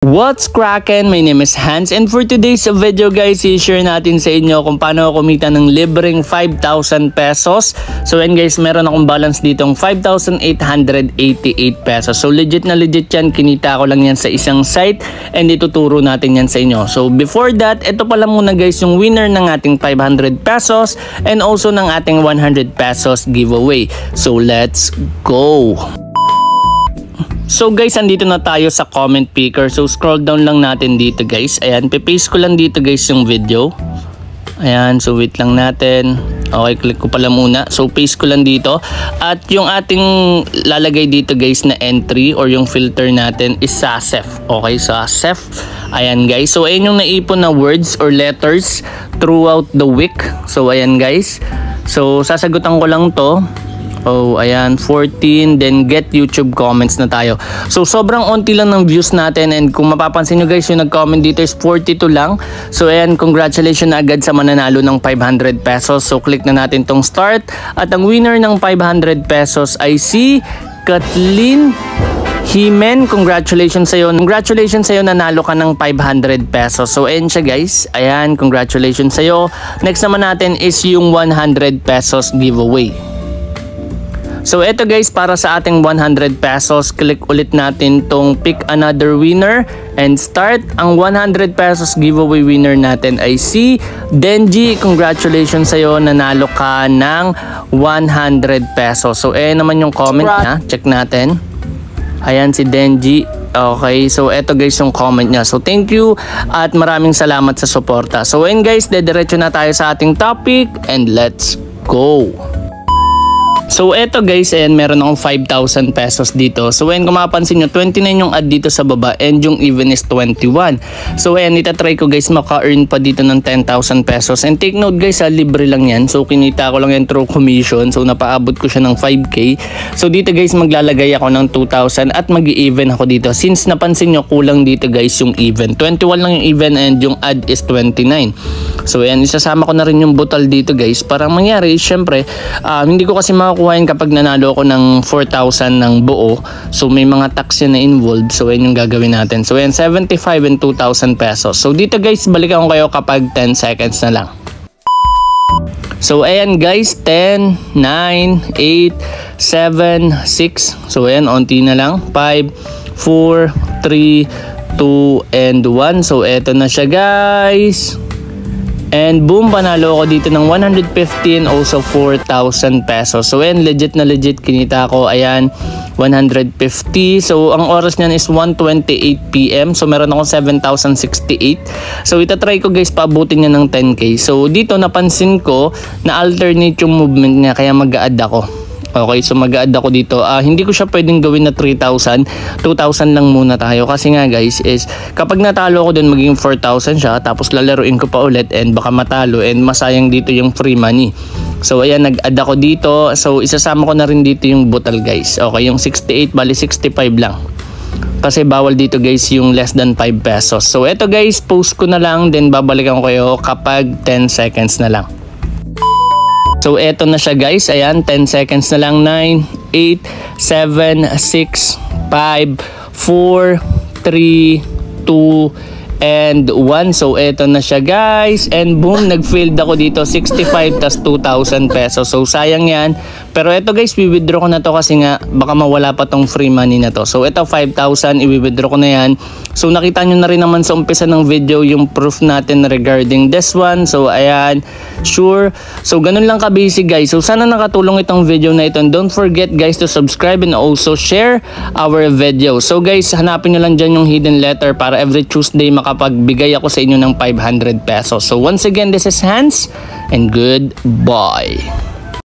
What's crackin'? My name is Hans, and for today's video guys, i-share natin sa inyo kung paano kumita ng libreng 5,000 pesos. So and guys, meron akong balance ditong 5,888 pesos. So legit na legit yan, kinita ko lang yan sa isang site and ituturo natin yan sa inyo. So before that, ito pala muna guys yung winner ng ating 500 pesos and also ng ating 100 pesos giveaway. So let's go! So guys, andito na tayo sa comment picker. So scroll down lang natin dito guys. Ayan, pipaste ko lang dito guys yung video. Ayan, so wait lang natin. Okay, click ko pala muna. So paste ko lang dito. At yung ating lalagay dito guys na entry or yung filter natin is SASEF. Okay, SASEF. Ayan guys. So ayan yung naipon na words or letters throughout the week. So ayan guys. So sasagutan ko lang to. Oh, ayan, 14, then get YouTube comments na tayo. So, sobrang onti lang ng views natin and kung mapapansin nyo guys, yung nag-comment dito is 42 lang. So, ayan, congratulations na agad sa mananalo ng 500 pesos. So, click na natin tong start. At ang winner ng 500 pesos ay si Kathleen Himen. Congratulations sa'yo. Congratulations sa'yo, nanalo ka ng 500 pesos. So, ayan siya guys. Ayan, congratulations sa'yo. Next naman natin is yung 100 pesos giveaway. So eto guys, para sa ating 100 pesos, click ulit natin tong pick another winner and start. Ang 100 pesos giveaway winner natin ay si Denji. Congratulations sa'yo, nanalo ka ng 100 pesos. So naman yung comment niya, check natin. Ayan si Denji. Okay, so eto guys yung comment niya. So thank you at maraming salamat sa suporta. So ayun guys, dediretso na tayo sa ating topic and let's go! So eto guys, ayan, meron akong 5,000 pesos dito. So ayan, kung mapapansin nyo, 29 yung add dito sa baba and yung even is 21. So ayan, itatry ko guys maka-earn pa dito ng 10,000 pesos. And take note guys, libre lang yan. So kinita ko lang yan through commission. So napaabot ko siya ng 5K. So dito guys, maglalagay ako ng 2,000 at mag-i-even ako dito. Since napansin nyo, kulang dito guys yung even. 21 lang yung even and yung add is 29. So ayan, isasama ko na rin yung butal dito guys. Para mangyari, syempre, hindi ko kasi makakuha kapag nanalo ako ng 4,000 ng buo. So may mga tax yan na involved. So yan yung gagawin natin. So yan, 75 and 2,000 pesos. So dito guys, balikan ko kayo kapag 10 seconds na lang. So ayan guys, 10, 9, 8, 7, 6. So ayan, onti na lang. 5, 4, 3, 2, and 1. So eto na siya guys. And boom, panalo ko dito ng 115, also 4,000 pesos. So ayan, legit na legit kinita ko. Ayan, 150. So ang oras niyan is 1:28 PM. So meron akong 7,068. So itatry ko guys, paabutin niya ng 10K. So dito napansin ko na alternate yung movement niya, kaya mag-a-add ako. Okay, so mag-a-add ako dito. Hindi ko siya pwedeng gawin na 3,000. 2,000 lang muna tayo. Kasi nga guys is kapag natalo ko dun magiging 4,000 siya. Tapos lalaruin ko pa ulit and baka matalo and masayang dito yung free money. So ayan, nag-add ako dito. So isasama ko na rin dito yung butal guys. Okay, yung 68 bali 65 lang. Kasi bawal dito guys yung less than 5 pesos. So eto guys, post ko na lang. Then babalikan ko kayo kapag 10 seconds na lang. So eto na siya guys, ayan, 10 seconds na lang. 9, 8, 7, 6, 5, 4, 3, 2, and 1. So eto na siya guys. And boom, nag-failed ako dito. 65 tas 2,000 pesos. So sayang yan. Pero eto guys, i-withdraw ko na to kasi nga baka mawala pa tong free money na to. So eto 5,000, i-withdraw ko na yan. So nakita nyo na rin naman sa umpisa ng video yung proof natin regarding this one. So ayan, sure. So ganun lang ka-basic guys. So sana nakatulong itong video na ito. And don't forget guys to subscribe and also share our video. So guys, hanapin nyo lang dyan yung hidden letter para every Tuesday makapagbigay ako sa inyo ng 500 pesos. So once again, this is Hans and goodbye.